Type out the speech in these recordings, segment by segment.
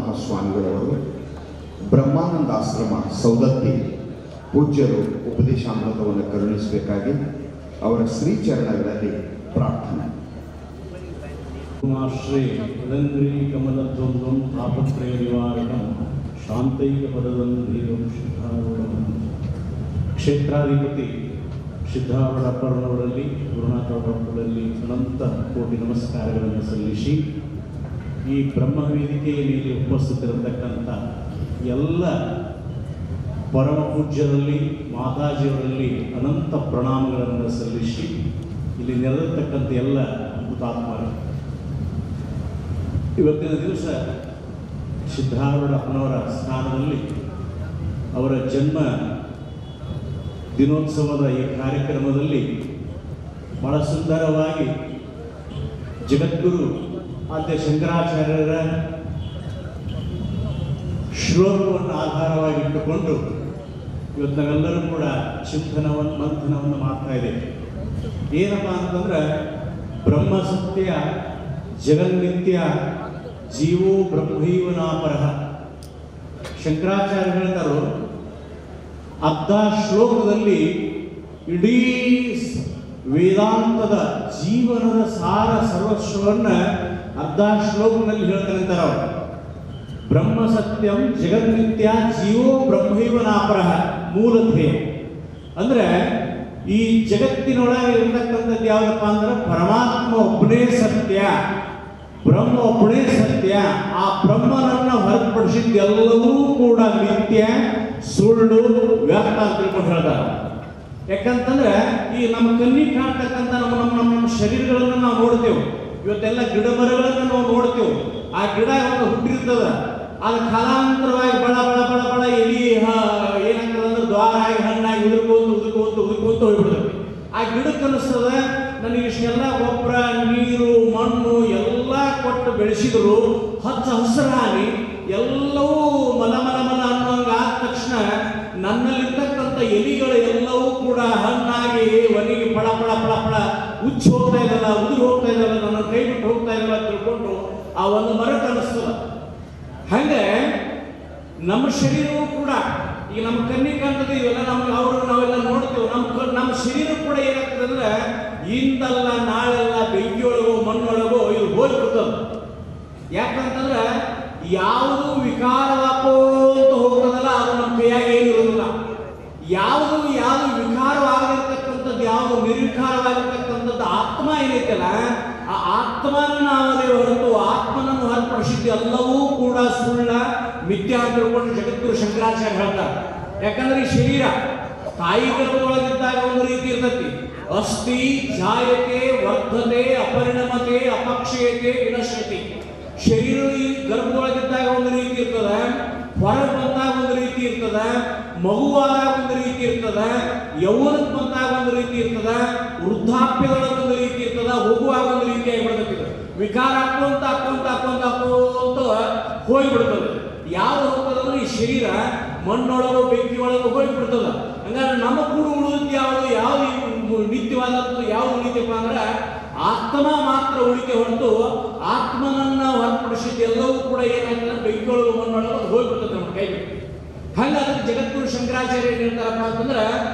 ಮಹಾಸ್ವಾಮಿಗಳವರು ಬ್ರಹ್ಮಾನಂದ ಆಶ್ರಮ ಸೌದತ್ತಿ ಪೂಜ್ಯರು ಉಪದೇಶಾಮೃತವನ್ನು ಕರುಣಿಸಬೇಕಾಗಿ ಅವರ ಶ್ರೀಚರಣಗಳಲ್ಲಿ ಪ್ರಾರ್ಥನೆ. ಶ್ರೀ ತದಂಗ್ರಿ ಕಮಲಧ್ವಂದ್ವಂ ತಾಪತ್ರಯ ನಿವಾರಣಂ ಶಾಂತೈಕ ಪದದಂ ಧೀರಂ ಸಿದ್ಧಾರೂಢಂ. ಕ್ಷೇತ್ರಾಧಿಪತಿ ಸಿದ್ಧಾರೂಢ ಅಪ್ಪರವರಲ್ಲಿ ಗುರುನಾಥ ಅವರಲ್ಲಿ ಅನಂತ ಕೋಟಿ ನಮಸ್ಕಾರಗಳನ್ನು ಸಲ್ಲಿಸಿ ಈ ಬ್ರಹ್ಮ ವೇದಿಕೆಯ ಮೇಲೆ ಉಪಸ್ಥಿತರಿರತಕ್ಕಂಥ ಎಲ್ಲ ಪರಮ ಪೂಜ್ಯರಲ್ಲಿ ಮಾತಾಜಿಯವರಲ್ಲಿ ಅನಂತ ಪ್ರಣಾಮಗಳನ್ನು ಸಲ್ಲಿಸಿ ಇಲ್ಲಿ ನೆರೆದಿರ್ತಕ್ಕಂಥ ಎಲ್ಲ ಹುತಾತ್ಮರು, ಇವತ್ತಿನ ದಿವಸ ಸಿದ್ಧಾರೂಢ ಅಪ್ಪನವರ ಸ್ಥಾನದಲ್ಲಿ ಅವರ ಜನ್ಮ ದಿನೋತ್ಸವದ ಈ ಕಾರ್ಯಕ್ರಮದಲ್ಲಿ ಬಹಳ ಸುಂದರವಾಗಿ ಜಗದ್ಗುರು ಆದ್ಯ ಶಂಕರಾಚಾರ್ಯರ ಶ್ಲೋಕವನ್ನು ಆಧಾರವಾಗಿಟ್ಟುಕೊಂಡು ಇವತ್ತು ನಾವೆಲ್ಲರೂ ಕೂಡ ಚಿಂತನವನ್ನು ಮಂಥನವನ್ನು ಮಾಡ್ತಾ ಇದ್ದೇವೆ. ಏನಪ್ಪ ಅಂತಂದ್ರೆ ಬ್ರಹ್ಮ ಸತ್ಯ ಜಗನ್ನಿತ್ಯ ಜೀವೋ ಬ್ರಹ್ಮೈವನಾಪರಃ. ಶಂಕರಾಚಾರ್ಯರು ಅರ್ಧ ಶ್ಲೋಕದಲ್ಲಿ ಇಡೀ ವೇದಾಂತದ ಜೀವನದ ಸಾರ ಸರ್ವಸ್ವವನ್ನು ಅರ್ಧ ಶ್ಲೋಕದಲ್ಲಿ ಹೇಳ್ತಾರೆ ಅಂತಾರೆ ಅವರು. ಬ್ರಹ್ಮ ಸತ್ಯಂ ಜಗನ್ನಿತ್ಯ ಜೀವೋ ಬ್ರಹ್ಮೈವನಾಪರಃ ಮೂಲಧ್ಯೇಯ. ಅಂದ್ರೆ ಈ ಜಗತ್ತಿನೊಳಗೆ ಇರತಕ್ಕಂಥದ್ದು ಯಾವುದಪ್ಪ ಅಂದ್ರೆ ಪರಮಾತ್ಮ ಒಬ್ಬನೇ ಸತ್ಯ, ಬ್ರಹ್ಮ ಒಬ್ಬನೇ ಸತ್ಯ. ಆ ಬ್ರಹ್ಮನನ್ನ ಹೊರತುಪಡಿಸಿದ್ದೆಲ್ಲವೂ ಕೂಡ ನಿತ್ಯ, ಸುಳ್ಳು, ವ್ಯರ್ಥ ಅಂತ ತಿಳ್ಕೊಂಡು ಹೇಳ್ತಾರೆ. ಯಾಕಂತಂದ್ರೆ ಈ ನಮ್ಮ ಕಣ್ಣಿಗೆ ಕಾಣ್ತಕ್ಕಂಥ ನಮ್ಮ ಶರೀರಗಳನ್ನು ನಾವು ನೋಡ್ತೇವೆ. ಇವತ್ತೆಲ್ಲ ಗಿಡ ಮರಗಳನ್ನು ನಾವು ನೋಡ್ತೇವೆ. ಆ ಗಿಡ ಒಂದು ಹುಟ್ಟಿರ್ತದ, ಅದು ಕಾಲಾಂತರವಾಗಿ ಬಳ ಬಳ ಬಳ ಬಳ ಎಲಿ ಏನಾಗ್ತದೆ ದ್ವಾರ ಆಗಿ ಹಣ್ಣಾಗಿ ಉದುರ್ಕೋತ ಹೋಗ್ಬಿಡ್ತದೆ. ಆ ಗಿಡಕ್ಕೆ ಅನಿಸ್ತದ ನನಗೆ ಇಷ್ಟೆಲ್ಲ ಗೊಬ್ಬರ ನೀರು ಮಣ್ಣು ಎಲ್ಲ ಕೊಟ್ಟು ಬೆಳೆಸಿದ್ರು ಹಚ್ಚ ಹಸಿರಾಗಿ ಎಲ್ಲವೂ ಮಲ ಮಲ ಮಲ ಅನ್ನೋಂಗ ಆದ ತಕ್ಷಣ ನನ್ನಲ್ಲಿರ್ತಕ್ಕಂಥ ಎಲಿಗಳು ಎಲ್ಲವೂ ಕೂಡ ಹಣ್ಣಾಗಿ ಒಲಿಗೆ ಫಳ ಫಳ ಫಳ ಫಳ ಉಚ್ಚಿ ಹೋಗ್ತಾ ಇದ್ದಲ್ಲ, ಉದುರು ಹೋಗ್ತಾ ಇದ್ದಲ್ಲ, ನನ್ನ ಕೈ ಬಿಟ್ಟು ಹೋಗ್ತಾ ಇದ್ದಲ್ಲ ತಿಳ್ಕೊಂಡು ಆ ಒಂದು ಮರಕ್ಕೆ ಅನಿಸ್ತದ. ಹಂಗೆ ನಮ್ಮ ಶರೀರವೂ ಕೂಡ ಈಗ ನಮ್ಮ ಕಣ್ಣಿಗೆ ಕಾಣ್ತದೆ, ಇವೆಲ್ಲ ನಮ್ಗೆ ನಾವೆಲ್ಲ ನೋಡ್ತೇವೆ. ನಮ್ಮ ಶರೀರ ಕೂಡ ಏನಾಗ್ತದೆ ಅಂದ್ರೆ ಇಂದಲ್ಲ ನಾಳೆಲ್ಲ ಬೆಂಕಿಯೊಳಗೋ ಮಣ್ಣೊಳಗೋ ಇದು ಹೋಗ್ಬಿಡ್ತದೆ. ಯಾಕಂತಂದ್ರೆ ಯಾವುದು ವಿಕಾರವಾಗೋಂತ ಹೋಗ್ತದಲ್ಲ ಅದು ನಮ್ಮ ಕೈಯಾಗಿ ಏನಿರೋದಿಲ್ಲ. ಯಾವುದು ವಿಕಾರವಾಗಿರ್ತಕ್ಕಂಥದ್ದು, ಯಾವುದು ನಿರ್ವಿಕಾರವಾಗಿರ್ತಕ್ಕಂಥದ್ದು ಆತ್ಮ ಏನೈತಲ್ಲ, ಆ ಆತ್ಮನ ನಾವದೇ ಹೊರತು ಆತ್ಮನನ್ನು ಹೊರತುಪಡಿಸಿದ್ದು ಎಲ್ಲವೂ ಕೂಡ ಸುಳ್ಳ ಮಿಥ್ಯಾ ಅಂತ ತಿಳ್ಕೊಂಡು ಜಗದ್ಗುರು ಶಂಕರಾಚಾರ್ಯ ಹೇಳ್ತಾರೆ. ಯಾಕಂದ್ರೆ ಈ ಶರೀರ ತಾಯಿ ಗರ್ಭದೊಳಗಿದ್ದಾಗ ಒಂದು ರೀತಿ ಇರ್ತತಿ. ಅಸ್ಥಿ ಜಾಯತೆ ವರ್ಧತೆ ಅಪರಿಣಮತೆ ಅಪಕ್ಷಯತೆ ವಿನಶ್ಯತೆ. ಶರೀರ ಈ ಗರ್ಭದೊಳಗಿದ್ದಾಗ ಒಂದು ರೀತಿ ಇರ್ತದೆ, ಹೊರಗೆ ಬಂದಾಗ ಒಂದು ರೀತಿ ಇರ್ತದೆ, ಮಗುವಾದಾಗ ಒಂದು ರೀತಿ ಇರ್ತದೆ, ಯೌವನಕ್ಕೆ ಬಂದಾಗ ಒಂದು ರೀತಿ ಇರ್ತದೆ, ವೃದ್ಧಾಪ್ಯದೊಳಗೆ ಒಂದು ರೀತಿ ಇರ್ತದೆ, ಹೋಗುವಾಗ ಒಂದು ರೀತಿ ಆಗಿಬಿಡ್ತದೆ. ವಿಕಾರ ಹಾಕೊಂತ ಹೋಗಿಬಿಡ್ತದೆ. ಯಾವ್ದು ಹೋಗ್ತದಂದ್ರೆ ಈ ಶರೀರ ಮಣ್ಣೊಳಗೋ ಬೆಂಕಿ ಒಳಗೋ ಹೋಗಿಬಿಡ್ತದ. ಹಂಗಾದ್ರೆ ನಮ್ಮ ಕೂಡ ಉಳಿದ ಯಾವುದು ನಿತ್ಯವಾದದ್ದು ಯಾವುದು ಉಳಿತಪ್ಪ ಅಂದ್ರೆ ಆತ್ಮ ಮಾತ್ರ ಉಳಿಕೆ ಹೊರತು ಆತ್ಮನನ್ನ ಹೊರತುಪಡಿಸಿದ ಎಲ್ಲವೂ ಕೂಡ ಏನಾಗ್ತದೆ ಬೆಂಕಿಯೊಳಗೋ ಮಣ್ಣೊಳಗೋ ಹೋಗ್ಬಿಡ್ತದೆ ನಮ್ಮ ಕೈ ಬಿಟ್ಟು. ಹಂಗಾದ್ರೆ ಜಗದ್ಗುರು ಶಂಕರಾಚಾರ್ಯ ಏನ್ ಹೇಳ್ತಾರಪ್ಪ ಅಂತಂದ್ರೆ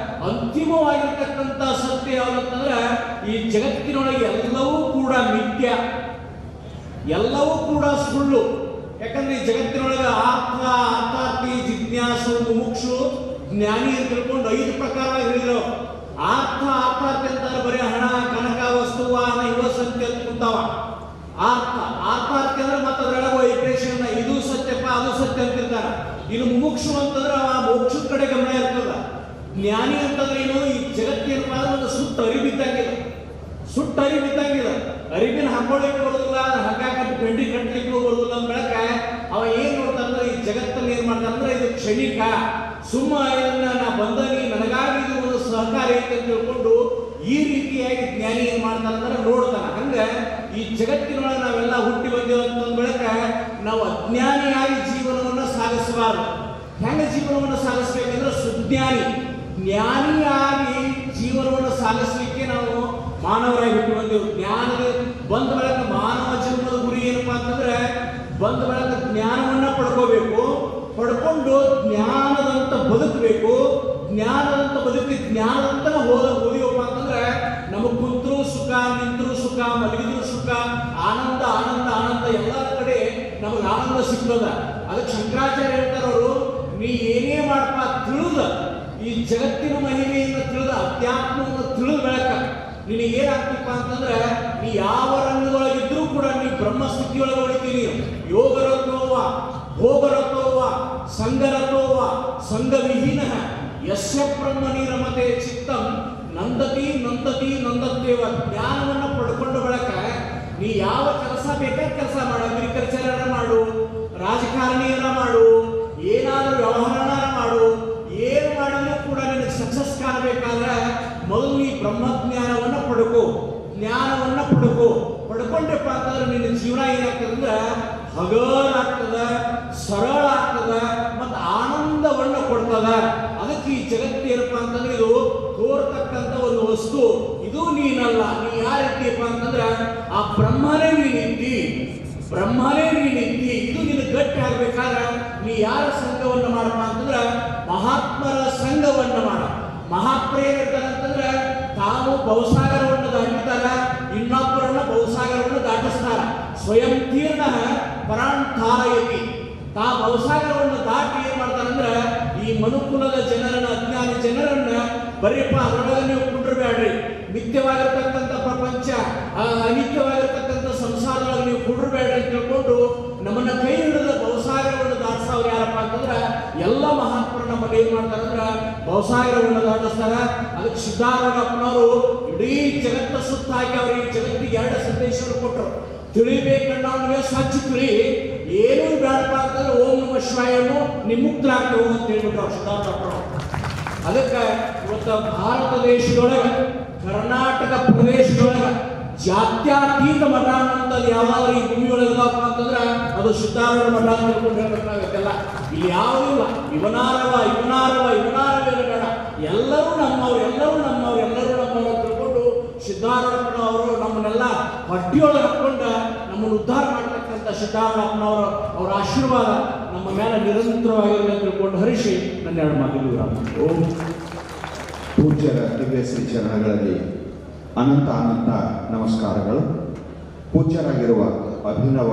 ಅಂತಿಮವಾಗಿರ್ತಕ್ಕಂಥ ಸತ್ಯ ಯಾವ್ದಂತಂದ್ರೆ ಈ ಜಗತ್ತಿನೊಳಗೆ ಎಲ್ಲವೂ ಕೂಡ ಮಿಥ್ಯ, ಎಲ್ಲವೂ ಕೂಡ ಸುಳ್ಳು. ಯಾಕಂದ್ರೆ ಈ ಜಗತ್ತಿನೊಳಗೆ ಆತ್ಮ, ಅರ್ಥಾರ್ಥಿ, ಜಿಜ್ಞಾಸು, ಮುಮುಕ್ಷು, ಜ್ಞಾನಿ ಅಂತ ತಿಳ್ಕೊಂಡು 5 ಪ್ರಕಾರವಾಗಿ ಹೇಳಿದ್ರು. ಅರ್ಥಾರ್ಥಿ ಅಂತಾರೆ ಬರೀ ಹಣ ಕನಕ ವಸ್ತು ವಾಹನ ಇವ ಸತ್ಯ ಅಂತ ಕುಂತಾವ. ಅರ್ಥಾರ್ಥಿ ಅಂದ್ರೆ ಮತ್ತೆ ಅದರೊಳಗೆ ವೈಬ್ರೇಷನ್, ಇದು ಸತ್ಯಪ್ಪ ಅದು ಸತ್ಯ ಅಂತಿರ್ತಾರ. ಇನ್ನು ಮುಮುಕ್ಷು ಅಂತಂದ್ರೆ ಆ ಮೋಕ್ಷದ ಕಡೆ ಗಮನ ಇರ್ತದ. ಜ್ಞಾನಿ ಅಂತಂದ್ರೆ ಏನು, ಈ ಜಗತ್ತೇನಪ್ಪ ಅಂದ್ರೆ ಒಂದು ಸುಟ್ಟು ಅರಿಬಿದ್ದಂಗಿದೆ. ಅರಿಬಿನ ಹಾಕೊಳ್ಳಿಕ್ಕೆ ಬರೋದಿಲ್ಲ, ಹಗ್ಗಾಕಟ್ಟು ಬೆಂಡಿ ಕಟ್ಟಲಿಕ್ಕೆ ಬರೋದಿಲ್ಲ ಅಂದ ಬೆಳಕ ಅವ ಏನ್ ನೋಡ್ತಾನಂದ್ರೆ ಈ ಜಗತ್ತಲ್ಲಿ ಏನ್ ಮಾಡ್ತಾನಂದ್ರೆ ಇದು ಕ್ಷಣಿಕ, ಸುಮ್ಮ ಇದನ್ನ ನಾ ಬಂದನಿ ನನಗಾಗಿ ಇದು ಒಂದು ಸಹಕಾರಿ ಅಂತ ತಿಳ್ಕೊಂಡು ಈ ರೀತಿಯಾಗಿ ಜ್ಞಾನಿ ಏನ್ ಮಾಡ್ತಾನಂದ್ರೆ ನೋಡ್ತಾನ. ಹಂಗ ಈ ಜಗತ್ತಿನೊಳಗೆ ನಾವೆಲ್ಲ ಹುಟ್ಟಿ ಬಂದೇವು ಅಂತಂದ ಬೆಳಕ ನಾವು ಅಜ್ಞಾನಿಯಾಗಿ ಜೀವನವನ್ನ ಸಾಗಿಸಬಾರದು. ಹೆಂಗ ಜೀವನವನ್ನು ಸಾಗಿಸ್ಬೇಕಂದ್ರೆ ಸುಜ್ಞಾನಿ ಜ್ಞಾನಿಯಾಗಿ ಜೀವನವನ್ನು ಸಾಗಿಸ್ಲಿಕ್ಕೆ ನಾವು ಮಾನವರಾಗಿ ಹುಟ್ಟಿ ಬಂದೆವು. ಜ್ಞಾನದ ಬಂದ ಬೆಳಕ ಮಾನವ ಜನ್ಮದ ಗುರಿ ಏನಪ್ಪಾ ಅಂತಂದ್ರೆ ಬಂದ ಬೆಳಕ ಜ್ಞಾನವನ್ನ ಪಡ್ಕೋಬೇಕು, ಪಡ್ಕೊಂಡು ಜ್ಞಾನದಂತ ಬದುಕಬೇಕು. ಜ್ಞಾನದಂತ ಬದುಕಿ ಜ್ಞಾನದಂತ ಓದಿವಪ್ಪ ಅಂತಂದ್ರೆ ನಮಗೆ ಕುಂತರೂ ಸುಖ, ನಿಂತರೂ ಸುಖ, ಮಲಗಿದ್ರು ಸುಖ, ಆನಂದ ಆನಂದ ಆನಂದ ಎಲ್ಲ ಕಡೆ ನಮಗೆ ಆನಂದ ಸಿಗ್ತದ. ಅದಕ್ಕೆ ಶಂಕರಾಚಾರ್ಯ ಹೇಳ್ತಾರವರು, ನೀ ಏನೇ ಮಾಡಪ್ಪ ತಿಳಿದ ಈ ಜಗತ್ತಿನ ಮಹಿಮೆಯಿಂದ ತಿಳಿದ ಅಧ್ಯಾತ್ಮವನ್ನು ತಿಳಿದ ಬೆಳಕ ನಿನಗೆ ಏನಾಗ್ತಪ್ಪ ಅಂತಂದ್ರೆ ನೀ ಯಾವ ರಂಗದೊಳಗಿದ್ರೂ ಕೂಡ ನೀ ಬ್ರಹ್ಮಸ್ಥಿತಿಯೊಳಗೆ ಹೊಡಿತೀನಿ. ಯೋಗರತೋವ ಭೋಗರತೋವ ಸಂಗರತೋವ ಸಂಗವಿಹೀನ ಯಸ್ಯ ಬ್ರಹ್ಮನಿ ರಮತೆ ಚಿತ್ತಂ ನಂದತಿ ನಂದತಿ ನಂದತ್ತೇವ. ಜ್ಞಾನವನ್ನು ಪಡ್ಕೊಂಡು ಬೆಳಕ ನೀ ಯಾವ ಕೆಲಸ ಬೇಕಾದ ಕೆಲಸ ಮಾಡು, ಅಗ್ರಿಕಲ್ಚರ್ ಮಾಡು, ರಾಜಕಾರಣಿಯರ ಮಾಡು, ಏನಾದರೂ ವ್ಯವಹಾರ ಮಾಡು, ಏನು ಮಾಡಿದ್ರು ಕೂಡ ನಿನಗೆ ಸಕ್ಸಸ್ ಕಾಣಬೇಕಾದ್ರೆ ಮೊದಲು ಈ ಬ್ರಹ್ಮಜ್ಞಾನವನ್ನು ಪಡ್ಕೋ, ಜ್ಞಾನವನ್ನು ಪಡ್ಕೊಂಡಪ್ಪ ಅಂತಂದ್ರೆ ನಿನ್ನ ಜೀವನ ಏನಾಗ್ತದೆ ಅಂದ್ರೆ ಹಗರ ಆಗ್ತದ, ಸರಳ ಆಗ್ತದ, ಮತ್ತು ಆನಂದವನ್ನು ಕೊಡ್ತದ. ಅದಕ್ಕೆ ಈ ಜಗತ್ತು ಏನಪ್ಪ ಅಂತಂದ್ರೆ ಇದು ತೋರ್ತಕ್ಕಂಥ ಒಂದು ವಸ್ತು, ಇದು ನೀನಲ್ಲ. ನೀ ಯಾರಿದ್ದೀಯಪ್ಪ ಅಂತಂದ್ರೆ ಆ ಬ್ರಹ್ಮನೇ ನೀನಿದ್ದಿ, ಬ್ರಹ್ಮನೇ ನೀನಿದ್ದಿ. ಇದು ನಿನ್ನ ಗಟ್ಟಿ ಆಗ್ಬೇಕಾದ್ರೆ ನೀ ಯಾರ ಸಂಘವನ್ನು ಮಾಡಪ್ಪ ಅಂತಂದ್ರೆ ಮಹಾತ್ಮರ ಸಂಘವನ್ನು ಮಾಡ. ಮಹಾತ್ಮರು ಏನಿರ್ತಾರೆ ಅಂತಂದ್ರೆ ತಾವು ಭವಸಾಗರವನ್ನು ದಾಟಿರ್ತಾರ, ಇನ್ನೊಬ್ಬರನ್ನ ಭವಸಾಗರವನ್ನು ದಾಟಿಸ್ತಾರ. ಸ್ವಯಂ ತೀರ್ಣ ಪರಾಂತಾರಯತಿ. ತಾ ಭವಸಾಗರವನ್ನು ದಾಟಿ ಏನ್ ಮಾಡ್ತಾರಂದ್ರೆ ಈ ಮನುಕುಲದ ಜನರನ್ನ, ಅಜ್ಞಾನಿ ಜನರನ್ನ ಬರೀಪ್ಪ ಅದರೊಳಗೆ ನೀವು ಕುಂಡ್ರಬೇಡ್ರಿ, ನಿತ್ಯವಾಗಿರ್ತಕ್ಕಂಥ ಪ್ರಪಂಚ, ಅನಿತ್ಯವಾಗಿರ್ತಕ್ಕಂಥ ಸಂಸಾರದೊಳಗೆ ನೀವು ಕುಂಡ್ರಬೇಡ್ರಿ ಅಂತ ತಿಳ್ಕೊಂಡು ನಮ್ಮನ್ನ ಕೈ ಹಿಡಿದ ಭವಸಾಗರವನ್ನು ದಾಟಿಸೋರು ಯಾರಪ್ಪ ಅಂತಂದ್ರೆ ಎಲ್ಲ ಮಹಾತ್ಮರು ನಮ್ಮಲ್ಲಿ ಏನ್ ಮಾಡ್ತಾರಂದ್ರೆ ಭವಸಾಗರವನ್ನು ದಾಟಿಸ್ತಾರ. ಅದಕ್ಕೆ ಸಿದ್ಧಾರೂಢಪ್ಪನವರು ಇಡೀ ಜಗತ್ತ ಸುತ್ತ ಹಾಕಿ ಅವ್ರಿಗೆ ಜಗತ್ತಿಗೆ 2 ಸಂದೇಶವನ್ನು ಕೊಟ್ಟರು. ತಿಳಿಬೇಕನ್ನೋನಿಗೆ ಸ್ವಚ್ಛ ತಿಳಿ, ಏನೂ ಬೇಡಪ್ಪ ಅಂತಂದ್ರೆ ಓಂ ನಮ ಶಿವಾಯನ್ನು ನಿಮುಕ್ತರಾಗ್ತೇವೆ ಅಂತ ಹೇಳ್ಬಿಟ್ರು ಸಿದ್ಧಾರೂಢಪ್ಪನವರು. ಅದಕ್ಕೆ ಇವತ್ತು ಭಾರತ ದೇಶದೊಳಗೆ, ಕರ್ನಾಟಕ ಪ್ರದೇಶದೊಳಗೆ ಜಾತ್ಯಾತೀತ ಮಠ ಅನ್ನೋದು ಯಾವ್ದಾದ್ರು ಈ ಭೂಮಿಯೊಳಗಪ್ಪ ಅಂತಂದ್ರೆ ಅದು ಸಿದ್ಧಾರೂಢ ಮಠ ಅಂತ ಹೇಳ್ಕೊಂಡು ಹೇಳ್ಬೇಕಾಗತ್ತೆಲ್ಲ. ಇಲ್ಲಿ ಯಾವುದಿಲ್ಲ ಇವನಾರವ ಬೇಡ, ಎಲ್ಲರೂ ನಮ್ಮವ್ರು, ಎಲ್ಲರೂ ನಮ್ಮವ್ರು, ಎಲ್ಲರೂ ನಮ್ಮವ್ರು ಅಂತ ತಿಳ್ಕೊಂಡು ಸಿದ್ಧಾರೂಢಪ್ಪನವರು ನಮ್ಮನ್ನೆಲ್ಲ ಹೊಟ್ಟಿಯೊಳಗೆ ಹಾಕೊಂಡು ನಮ್ಮನ್ನು ಉದ್ಧಾರ ಮಾಡ್ತಕ್ಕಂಥ ಸಿದ್ಧಾರೂಢಪ್ಪನವರು ಅವರ ಆಶೀರ್ವಾದ ನಮ್ಮ ಮೇಲೆ ನಿರಂತರವಾಗಿರಲಿ ಅಂತ ತಿಳ್ಕೊಂಡು ಹರಿಸಿ ನನ್ನ 2 ಮಾತುಗಳು. ಓಂ ಪೂಜ್ಯರ ದಿವ್ಯ ಶ್ರೀ ಚರಣಗಳಲ್ಲಿ ಅನಂತ ಅನಂತ ನಮಸ್ಕಾರಗಳು. ಪೂಜ್ಯರಾಗಿರುವ ಅಭಿನವ